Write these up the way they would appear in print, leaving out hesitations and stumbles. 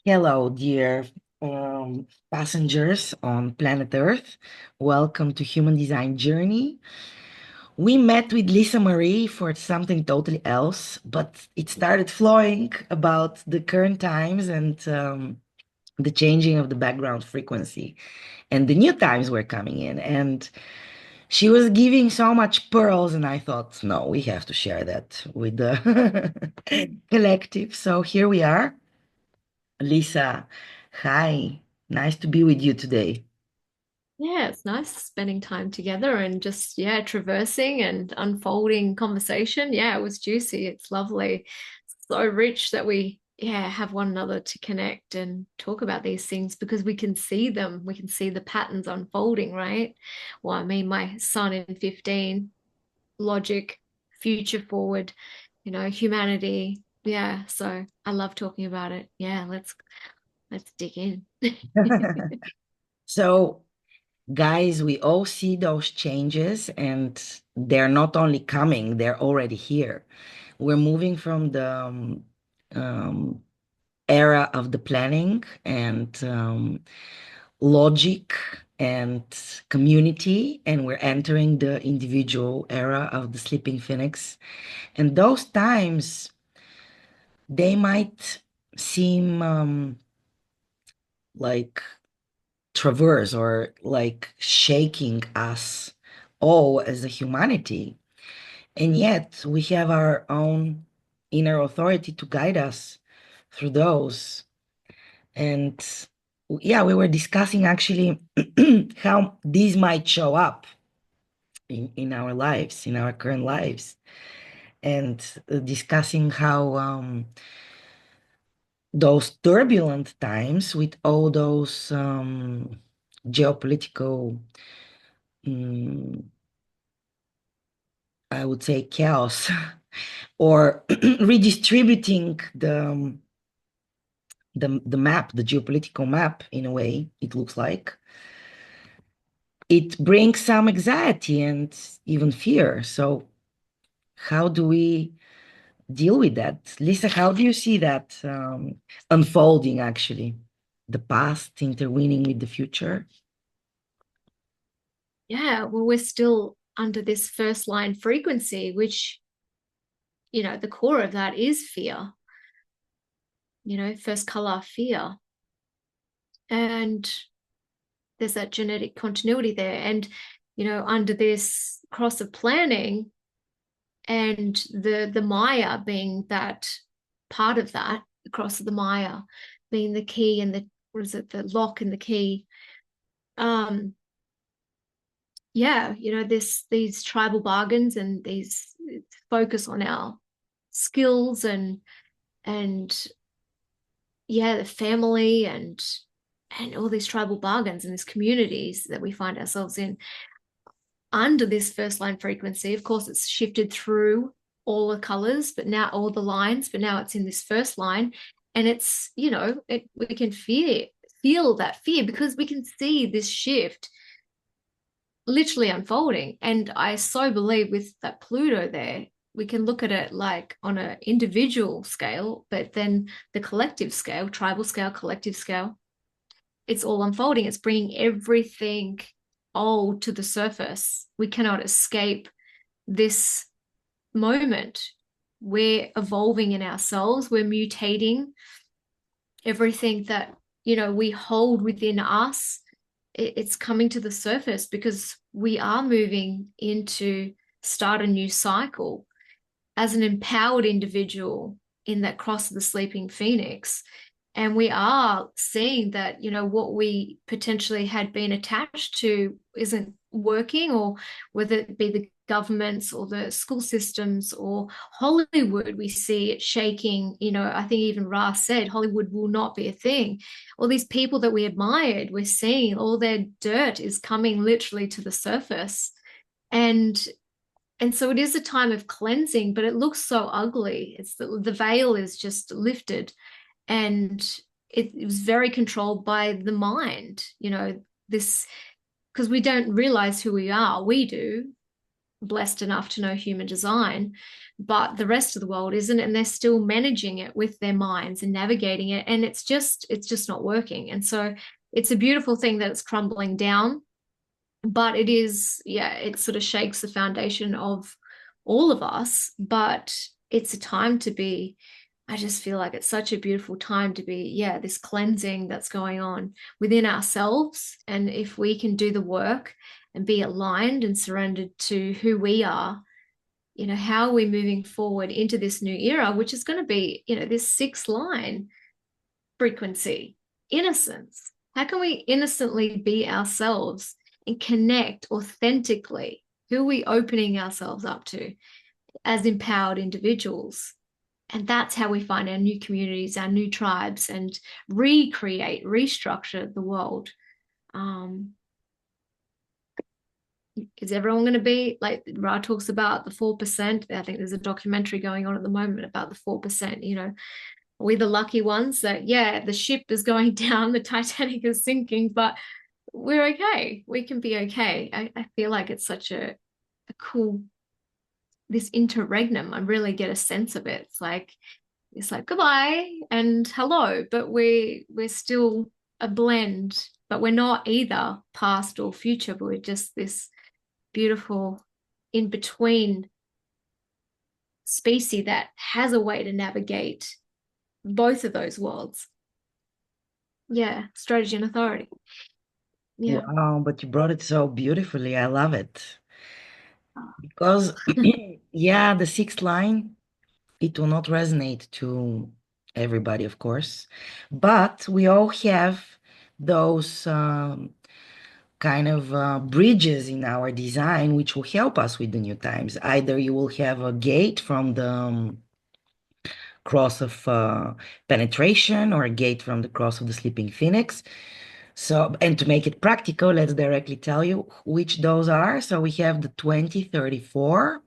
Hello, dear passengers on planet Earth. Welcome to Human Design Journey. We met with Lisa Maree for something totally else, but it started flowing about the current times and the changing of the background frequency and the new times were coming in. And she was giving so much pearls, and I thought, no, we have to share that with the collective. So here we are. Lisa, hi. Nice to be with you today. Yeah, it's nice spending time together and just, traversing and unfolding conversation. Yeah, it was juicy. It's lovely. So rich that we, have one another to connect and talk about these things because we can see them. We can see the patterns unfolding, right? Well, I mean, my son in 15, logic, future forward, humanity. Yeah, so I love talking about it. Yeah, let's dig in. So, guys, we all see those changes, and they're not only coming, they're already here. We're moving from the um, era of the planning and logic and community, and we're entering the individual era of the sleeping phoenix. And those times, they might seem like traverse or like shaking us all as a humanity. And yet we have our own inner authority to guide us through those. And yeah, we were discussing actually how these might show up in our lives, in our current lives, and discussing how those turbulent times with all those geopolitical, mm, I would say, chaos, or redistributing the map, the geopolitical map, in a way, it looks like. It brings some anxiety and even fear. So, how do we deal with that? Lisa, how do you see that unfolding actually? The past intervening with the future? Yeah, well, we're still under this first line frequency, which, the core of that is fear, first color fear. And there's that genetic continuity there. And, under this cross of planning and the Maya being that part of that, the cross of the Maya being the key and what is it, the lock and the key. Um, these tribal bargains and these focus on our skills and the family and all these tribal bargains and these communities that we find ourselves in under this first line frequency. Of course, it's shifted through all the colors, but now all the lines, but now it's in this first line. And it's, we can feel that fear because we can see this shift literally unfolding. And I so believe with that Pluto there, we can look at it like on an individual scale, but then the collective scale, tribal scale, collective scale, it's all unfolding. It's bringing everything all to the surface. We cannot escape this moment. We're evolving in ourselves, we're mutating everything that, we hold within us. It's coming to the surface because we are moving into start a new cycle as an empowered individual in that cross of the sleeping phoenix. And we are seeing that, what we potentially had been attached to isn't working, or whether it be the governments or the school systems or Hollywood, we see it shaking. I think even Ra said Hollywood will not be a thing. All these people that we admired, we're seeing all their dirt is coming literally to the surface. And and so it is a time of cleansing, but it looks so ugly. It's the veil is just lifted, and it was very controlled by the mind. This because we don't realize who we are. We do. blessed enough to know human design, but the rest of the world isn't, and they're still managing it with their minds and navigating it, and it's just not working. And so it's a beautiful thing that it's crumbling down, but it is, yeah, it sort of shakes the foundation of all of us. But it's a time to be, I just feel like it's such a beautiful time to be, yeah, this cleansing that's going on within ourselves. And if we can do the work and be aligned and surrendered to who we are, how are we moving forward into this new era, which is going to be, this sixth line frequency, innocence. How can we innocently be ourselves and connect authentically? Who are we opening ourselves up to as empowered individuals? And that's how we find our new communities, our new tribes, and recreate, restructure the world. Um, is everyone going to be like Ra talks about the 4%? I think there's a documentary going on at the moment about the 4%. Are we the lucky ones that, yeah, the ship is going down, the Titanic is sinking, but we're okay. We can be okay. I feel like it's such a cool, this interregnum. I really get a sense of it. It's like goodbye and hello, but we're still a blend, but we're not either past or future, but we're just this beautiful in between species that has a way to navigate both of those worlds. Yeah, strategy and authority. Yeah. Wow, but you brought it so beautifully. I love it. Because, yeah, the sixth line, it will not resonate to everybody, of course. But we all have those kind of bridges in our design which will help us with the new times. Either you will have a gate from the cross of penetration or a gate from the cross of the sleeping phoenix. So, and to make it practical, let's directly tell you which those are. So we have the 2034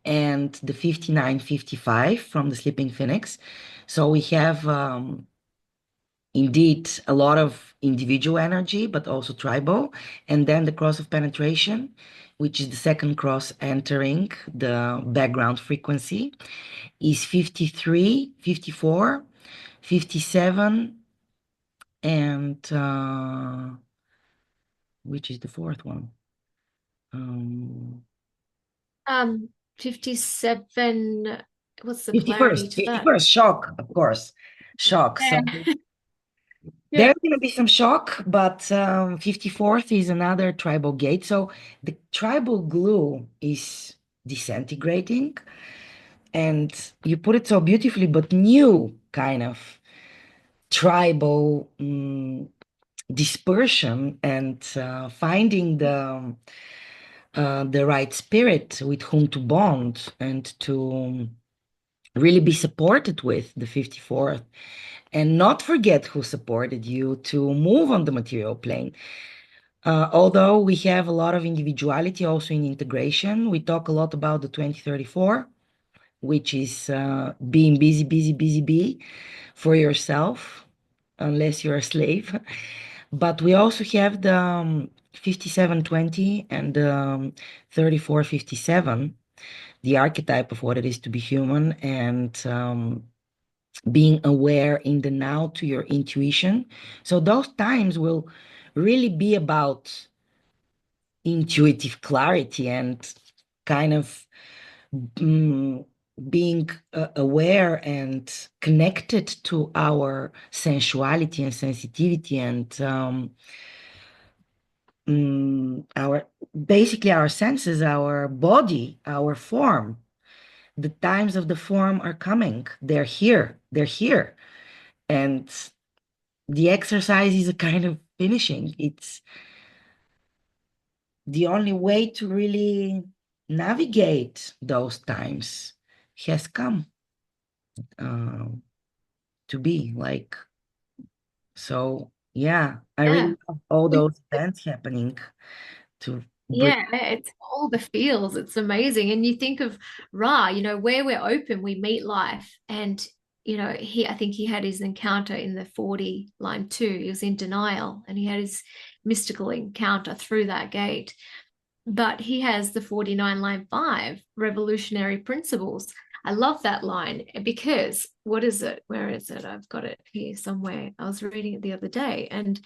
and the 5955 from the sleeping phoenix. So we have indeed a lot of individual energy, but also tribal. And then the cross of penetration, which is the second cross entering the background frequency, is 53, 54, 57, and which is the fourth one? Um, Um, 57, what's the polarity 51st, to that? 51st, shock, of course. Shock. So Yeah. Yeah. there's going to be some shock, but 54th is another tribal gate. So the tribal glue is disintegrating, and you put it so beautifully, but new kind of tribal dispersion and finding the right spirit with whom to bond and to really be supported with the 54th and not forget who supported you to move on the material plane. Although we have a lot of individuality also in integration, we talk a lot about the 2034, which is being busy, busy, busy, busy for yourself, unless you're a slave. But we also have the 5720 and 3457, the archetype of what it is to be human, and being aware in the now to your intuition. So those times will really be about intuitive clarity and kind of mm, being aware and connected to our sensuality and sensitivity and our basically our senses, our body, our form. The times of the form are coming. They're here. They're here. And the exercise is a kind of finishing. It's the only way to really navigate those times has come um, to be like. So, yeah, I Yeah. really love all those events happening to bring. Yeah, it's all the feels. It's amazing. And you think of Ra, where we're open, we meet life. And, I think he had his encounter in the 40 line 2. He was in denial and he had his mystical encounter through that gate. but he has the 49 line 5 revolutionary principles. I love that line because what is it? Where is it? I've got it here somewhere. I was reading it the other day and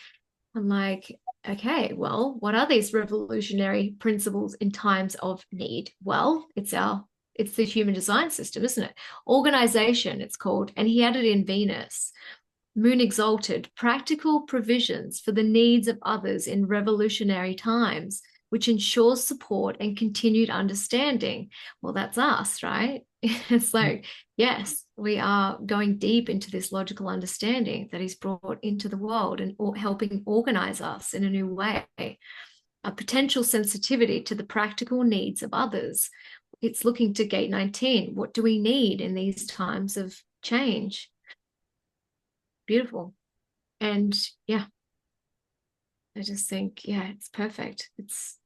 I'm like, okay, well, what are these revolutionary principles in times of need? Well, it's the human design system, isn't it? Organization, it's called. And he had it in Venus. Moon exalted, practical provisions for the needs of others in revolutionary times, which ensures support and continued understanding. Well, that's us, right? It's like, yes, we are going deep into this logical understanding that is brought into the world and helping organize us in a new way. A potential sensitivity to the practical needs of others. It's looking to gate 19. What do we need in these times of change? Beautiful. And yeah, I just think, yeah, it's perfect. It's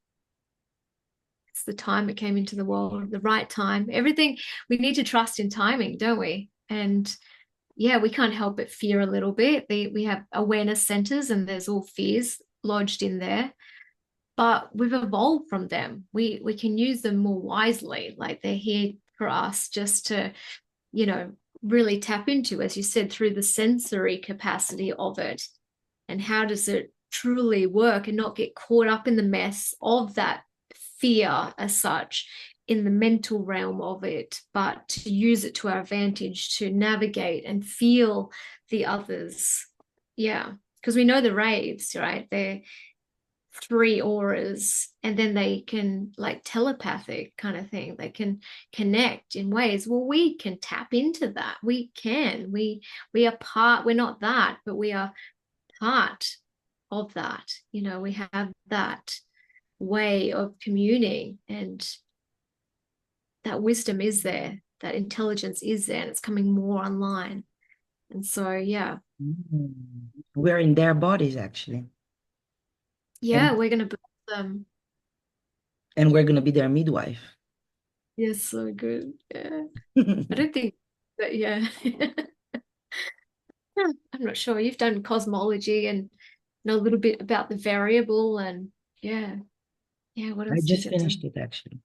the time it came into the world, the right time. Everything we need to trust in timing, don't we? And yeah, we can't help but fear a little bit. We have awareness centers and there's all fears lodged in there, but we've evolved from them. We can use them more wisely. Like they're here for us just to, you know, really tap into, as you said, through the sensory capacity of it. And how does it truly work and not get caught up in the mess of that fear as such in the mental realm of it, but to use it to our advantage to navigate and feel the others. Yeah, because we know the raves, right? They're three auras and then they can like telepathic kind of thing, they can connect in ways. Well, we can tap into that. We are part, we're not that, but we are part of that. You know, we have that way of communing and that wisdom is there, that intelligence is there, and it's coming more online. And so, yeah, Mm. We're in their bodies actually. yeah, And we're going to build them. and we're gonna be their midwife. Yes, so good. Yeah. I don't think that, yeah. I'm not sure. You've done cosmology and know a little bit about the variable and yeah. Yeah, what I else did just you do? finished it actually.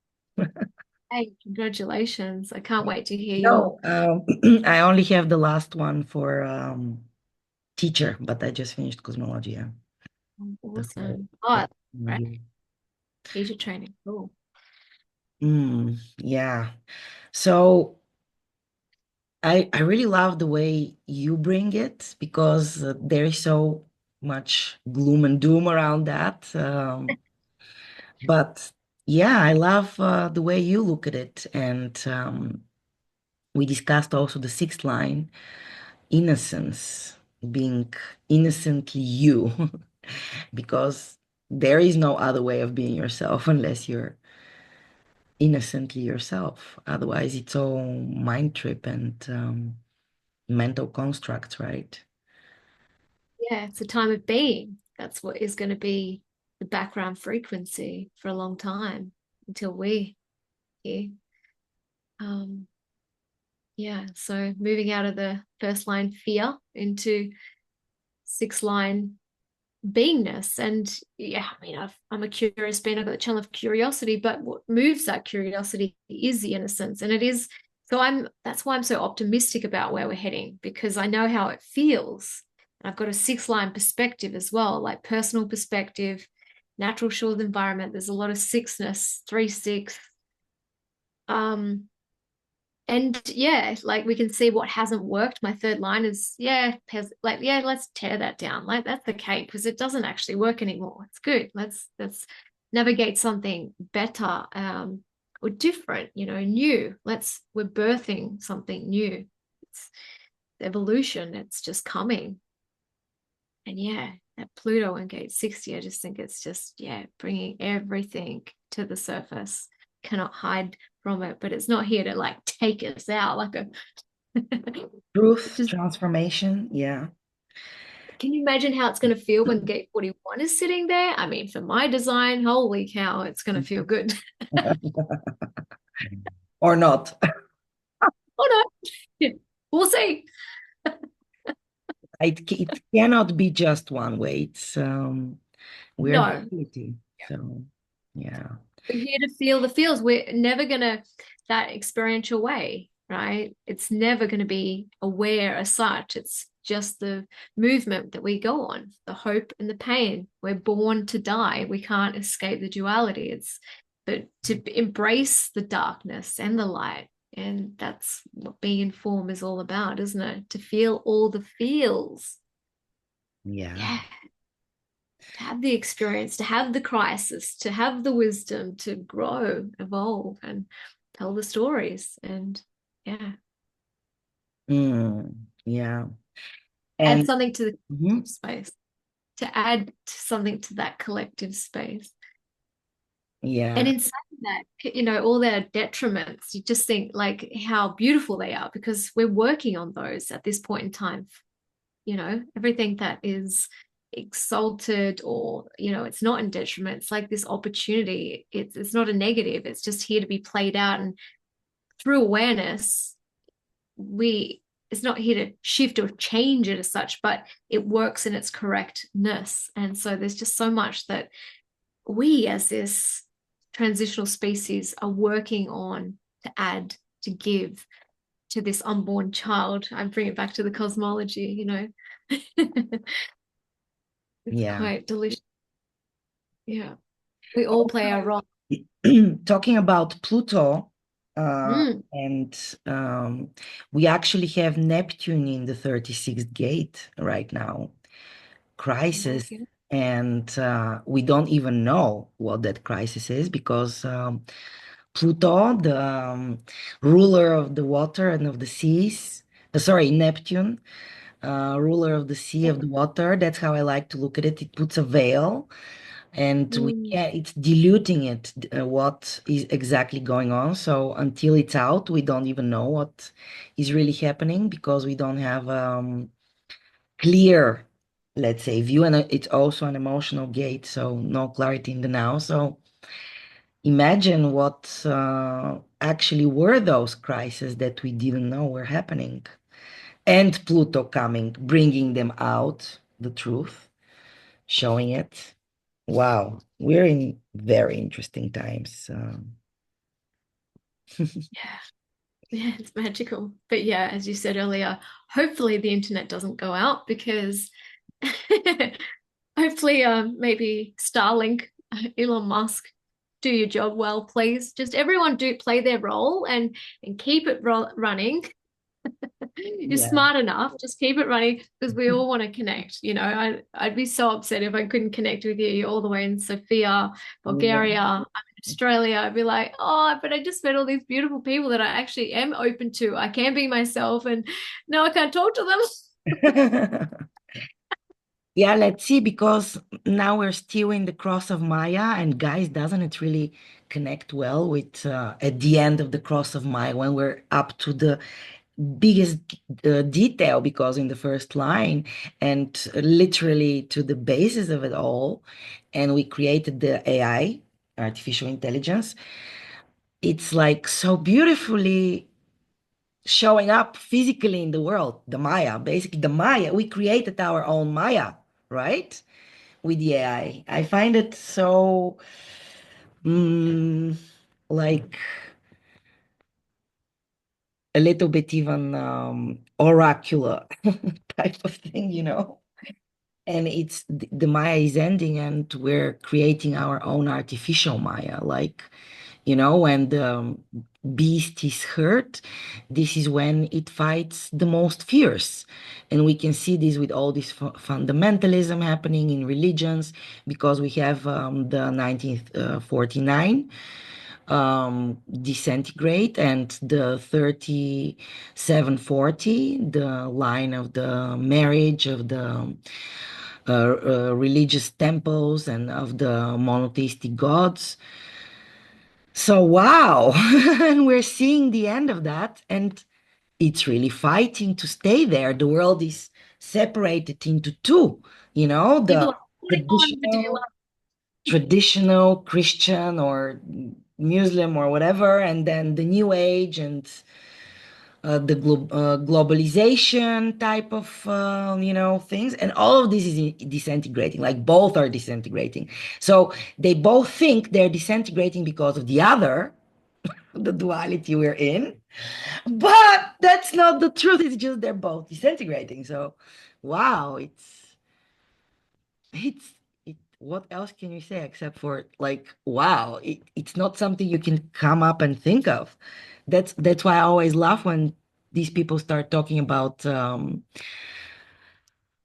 Hey, congratulations. I can't wait to hear your No, I only have the last one for teacher, but I just finished cosmology. Yeah. That's all. awesome. Oh, That's all I right. do. Teacher training. Cool. Yeah. So I really love the way you bring it because there is so much gloom and doom around that. But yeah, I love the way you look at it. And we discussed also the sixth line, innocence, being innocently you, because there is no other way of being yourself unless you're innocently yourself. Otherwise, it's all mind trip and mental constructs, right? Yeah, it's a time of being. That's what is going to be the background frequency for a long time until we here. Um, yeah, so moving out of the first line fear into sixth line beingness. And yeah, I mean, I'm a curious being. I've got the channel of curiosity, but what moves that curiosity is the innocence. And it is, so that's why I'm so optimistic about where we're heading, because I know how it feels. And I've got a six line perspective as well, like personal perspective, natural shores environment. There's a lot of sixness, 3 6. Um, and yeah, like we can see what hasn't worked. My third line is like yeah, let's tear that down. Like that's the cake because it doesn't actually work anymore. It's good. Let's navigate something better, or different, new. We're birthing something new. It's evolution. It's just coming. And yeah, that Pluto in gate 60, I just think it's just, yeah, bringing everything to the surface. Cannot hide from it, but it's not here to like take us out like a. It Truth, just, transformation, yeah. can you imagine how it's going to feel when gate 41 is sitting there? I mean, for my design, holy cow, it's going to feel good. Or not. Oh no, we'll see. It cannot be just one way. It's we're No, duality. So yeah. We're here to feel the feels. We're never gonna that experiential way, right? It's never gonna be aware as such. It's just the movement that we go on, the hope and the pain. We're born to die. We can't escape the duality. It's but to embrace the darkness and the light. And that's what being in form is all about, isn't it? To feel all the feels. Yeah. Yeah, to have the experience, to have the crisis, to have the wisdom to grow, evolve, and tell the stories. And yeah, Yeah. add And something to the mhm, collective space, to add something to that collective space. And yeah, in saying that, all their detriments, you just think like how beautiful they are because we're working on those at this point in time. Everything that is exalted or it's not in detriment, it's like this opportunity. It's not a negative, it's just here to be played out, and through awareness we it's not here to shift or change it as such, but it works in its correctness. And so there's just so much that we as this transitional species are working on to add, to give to this unborn child. I bring it back to the cosmology. It's yeah. quite delicious. Yeah. We all play our role. Talking about Pluto, Mm. and we actually have Neptune in the 36th gate right now, crisis, Okay. and we don't even know what that crisis is because Pluto, the ruler of the water and of the seas, sorry, Neptune, ruler of the sea, of the water, that's how I like to look at it. It puts a veil and we Mm. can't, it's diluting it, what is exactly going on. So until it's out, we don't even know what is really happening because we don't have clear, let's say, view. And it's also an emotional gate, so no clarity in the now. So imagine what actually were those crises that we didn't know were happening. And Pluto coming, bringing them out, the truth, showing it. Wow, we're in very interesting times. Yeah. Yeah, it's magical. But yeah, as you said earlier, hopefully the internet doesn't go out because hopefully maybe Starlink, Elon Musk, do your job well, please. Just everyone do play their role and keep it running. You're Yeah. smart enough. Just keep it running because we all want to connect. I'd be so upset if I couldn't connect with you. You're all the way in Sofia, Yeah. Bulgaria. I'm in Australia. I'd be like, oh, but I just met all these beautiful people that I actually am open to. I can be myself, and now I can't talk to them. Yeah, let's see, because now we're still in the cross of Maya, and guys, doesn't it really connect well with at the end of the cross of Maya when we're up to the biggest detail, because in the first line and literally to the basis of it all, and we created the AI, artificial intelligence. It's like so beautifully showing up physically in the world, the Maya, basically the Maya. We created our own Maya, right? With the AI. I find it so mm, like a little bit even oracular type of thing, And it's the Maya is ending and we're creating our own artificial Maya. Like, when the beast is hurt, this is when it fights the most fierce. And we can see this with all this fundamentalism happening in religions because we have the 1949 disintegrate and the 3740, the line of the marriage of the religious temples and of the monotheistic gods. So, wow. And we're seeing the end of that. And it's really fighting to stay there. The world is separated into two, People the are holding on for dear traditional, traditional Christian or Muslim or whatever, and then the New Age. And the globalization type of things, and all of this is disintegrating. Like both are disintegrating. So they both think they're disintegrating because of the other, the duality we're in, but that's not the truth. It's just they're both disintegrating. So, wow, it's what else can you say except for like, wow, it's not something you can come up and think of. That's why I always laugh when these people start talking about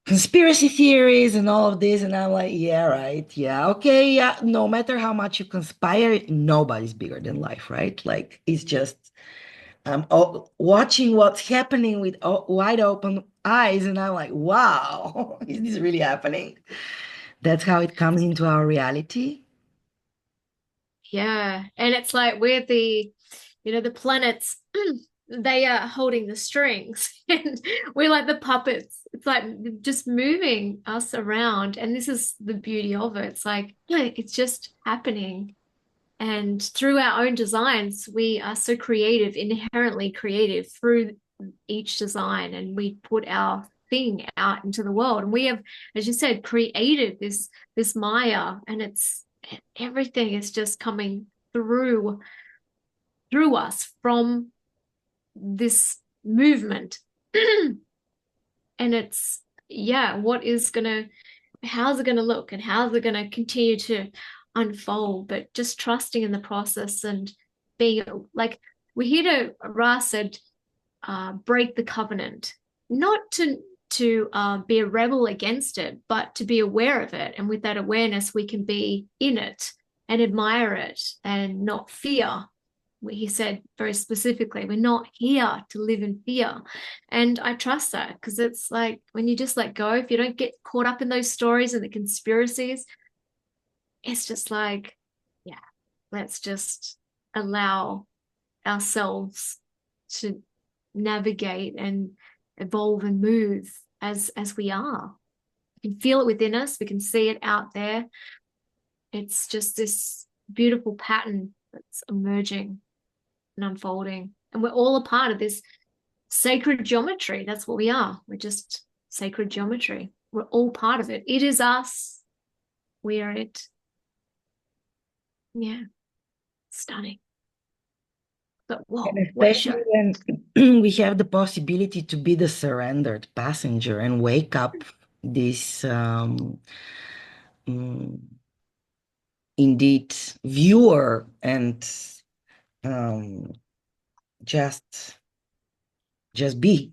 conspiracy theories and all of this, and I'm like, yeah, right, yeah, okay, yeah. No matter how much you conspire, nobody's bigger than life, right? Like it's just watching what's happening with wide open eyes, and I'm like, wow, is this really happening? That's how it comes into our reality. Yeah. And it's like we're the planets, they are holding the strings and we're like the puppets. It's like just moving us around. And this is the beauty of it. It's like, yeah, it's just happening. And through our own designs, we are so creative, inherently creative through each design, and we put our thing out into the world. And we have, as you said, created this Maya, and it's everything is just coming through us from this movement. And it's, yeah, how's it gonna look and how's it gonna continue to unfold? But just trusting in the process and being like, we're here to, Ra said, break the covenant, not to be a rebel against it, but to be aware of it. And with that awareness, we can be in it and admire it and not fear. He said very specifically, we're not here to live in fear. And I trust that, because it's like when you just let go, if you don't get caught up in those stories and the conspiracies, it's just like, yeah, let's just allow ourselves to navigate and evolve and move as we are. We can feel it within us, we can see it out there. It's just this beautiful pattern that's emerging and unfolding. And we're all a part of this sacred geometry. That's what we are. We're just sacred geometry. We're all part of it. It is us. We are it. Yeah, stunning. But And whoa, what a especially show. when we have the possibility to be the surrendered passenger and wake up this mm, indeed viewer and um, just just be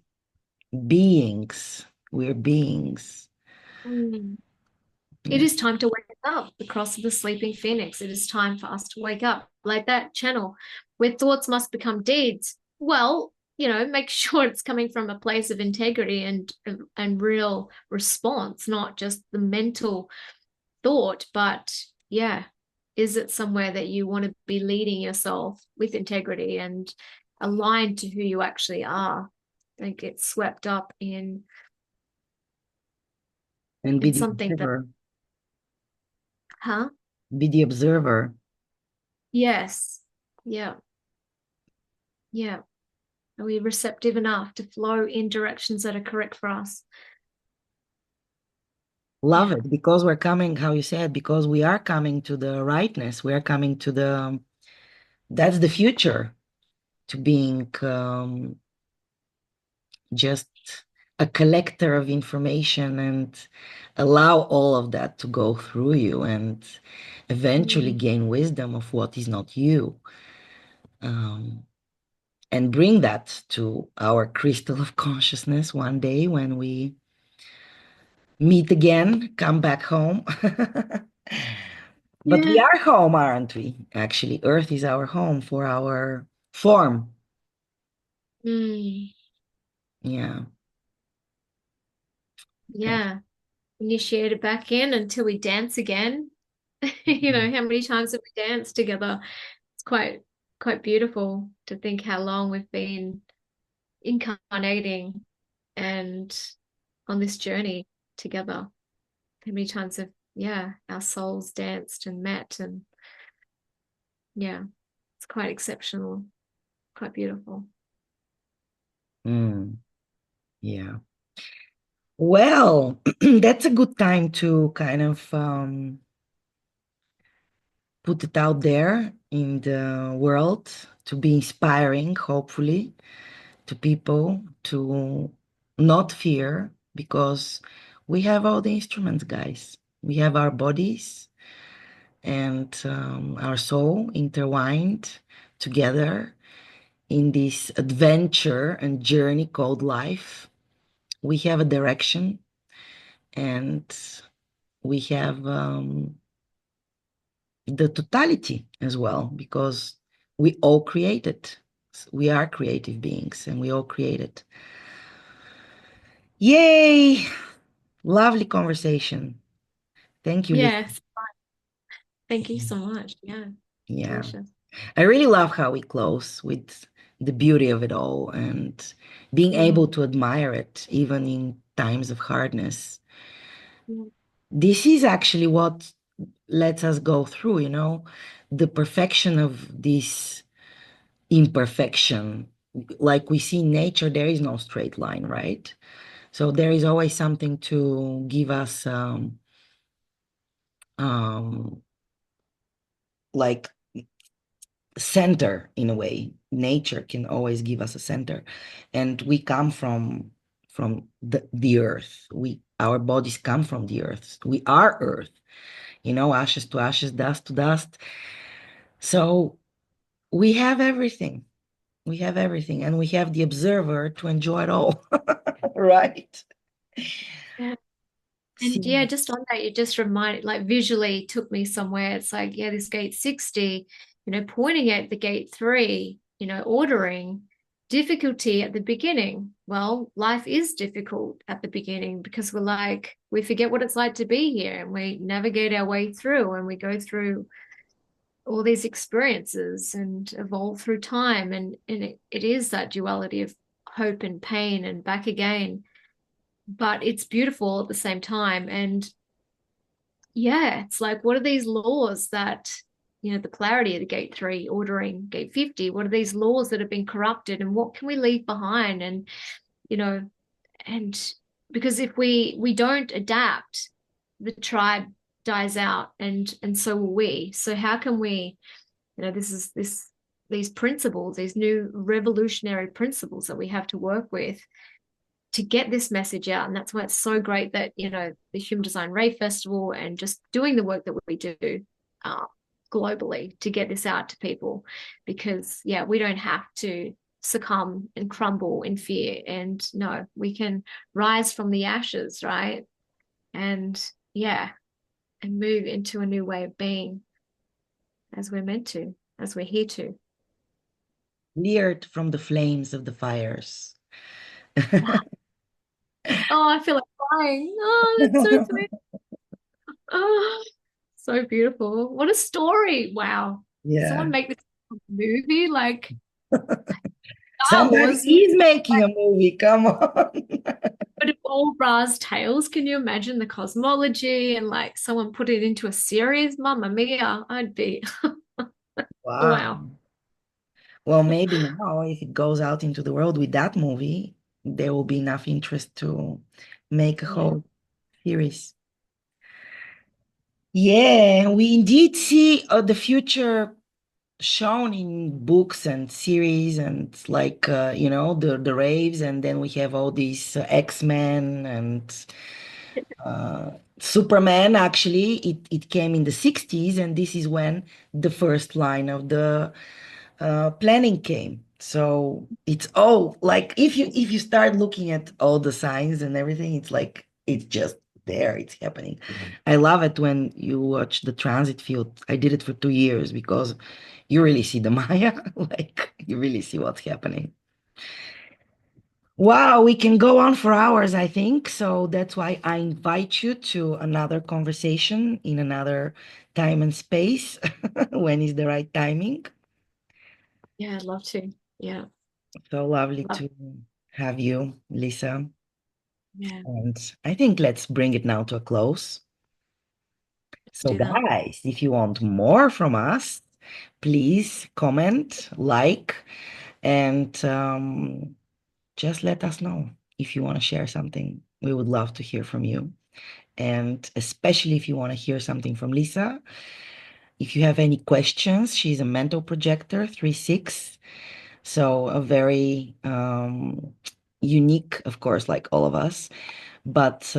beings. We're beings. Mm. It Yeah. is time to wake up, the cross of the sleeping phoenix. It is time for us to wake up, like that channel where thoughts must become deeds. Well, make sure it's coming from a place of integrity and real response, not just the mental thought, but yeah, is it somewhere that you want to be leading yourself with integrity and aligned to who you actually are? Don't get swept up And be in the something that, observer. huh? Be the observer. Yes. Yeah. Yeah. Are we receptive enough to flow in directions that are correct for us? Love Yeah. it because we're coming, how you said, because we are coming to the rightness. We are coming to the, that's the future, to being just a collector of information and allow all of that to go through you and eventually Mm. gain wisdom of what is not you. Um, and bring that to our crystal of consciousness one day when we meet again, come back home. But we Yeah. are home, aren't we? Actually, Earth is our home for our form. Mm. Yeah. And Yeah. Initiate it back in until we dance again. mhm. How many times have we danced together? It's quite beautiful to think how long we've been incarnating and on this journey together. How many times have, yeah, our souls danced and met, and yeah, it's quite exceptional, quite beautiful. Mm, yeah. Well, that's a good time to kind of put it out there in the world to be inspiring, hopefully, to people to not fear because we have all the instruments, guys. We have our bodies and our soul intertwined together in this adventure and journey called life. We have a direction and we have the totality as well because we all created. We are creative beings and we all created. Yay! Lovely conversation. Thank you, Lisa. Yes. Thank you so much. Yeah. Yeah. Delicious. I really love how we close with the beauty of it all and being able Mm. to admire it even in times of hardness. Yeah. This is actually what lets us go through, the perfection of this imperfection. Like we see in nature, there is no straight line, right? So there is always something to give us um, like center in a way. Nature can always give us a center, and we come from the earth. Our bodies come from the earth. We are earth, ashes to ashes, dust to dust. So we have everything. We have everything, and we have the observer to enjoy it all. Right? Yeah. And See, yeah, just on that, you just reminded, like visually took me somewhere. It's like, yeah, this gate 60, pointing at the gate 3, ordering difficulty at the beginning. Well, life is difficult at the beginning because we forget what it's like to be here and we navigate our way through and we go through all these experiences and evolve through time. And it is that duality of hope and pain and back again. But it's beautiful at the same time. And yeah, it's like, what are these laws that, the polarity of the gate 3 ordering gate 50? What are these laws that have been corrupted and what can we leave behind? And, you know, and because if we don't adapt, the tribe dies out and so will we. So how can we, these principles, these new revolutionary principles that we have to work with to get this message out. And that's why it's so great that, the Human Design Rave Festival and just doing the work that we do uh, globally to get this out to people. Because, yeah, we don't have to succumb and crumble in fear. And no, we can rise from the ashes, right? And yeah, and move into a new way of being as we're meant to, as we're here to. cleared from the flames of the fires. Wow. Oh, I feel like crying. Oh, that's so sweet. Oh, so beautiful. What a story. Wow. Yeah. Someone make this movie like Star Somebody Wars, is making a movie. Come on. but of all brass tales. Can you imagine the cosmology and like someone put it into a series? Mamma mia, I'd be Wow. wow. Well, maybe now, if it goes out into the world with that movie, there will be enough interest to make a Yeah. whole series. Yeah, we indeed see the future shown in books and series and like the raves, and then we have all these X-Men and uh Superman. Actually, it came in the 60s, and this is when the first line of the planning came. So it's all like if you start looking at all the signs and everything, it's like it's just there, it's happening. I love it when you watch the transit field. I did it for 2 years because you really see the Maya, like you really see what's happening. Wow, we can go on for hours, I think. So that's why I invite you to another conversation in another time and space when is the right timing. Yeah, I'd love to. Yeah. So lovely Love. to have you, Lisa. Yeah. And I think let's bring it now to a close. Let's So, do that. guys, if you want more from us, please comment, like, and just let us know if you want to share something. We would love to hear from you. And especially if you want to hear something from Lisa, if you have any questions, she's a mental projector, 3/6. So a very unique, of course, like all of us, but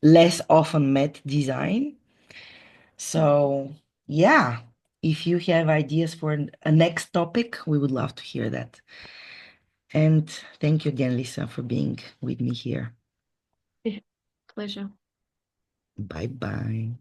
less often met design. So yeah, if you have ideas for a next topic, we would love to hear that. And thank you again, Lisa, for being with me here. Yeah, pleasure. Bye bye.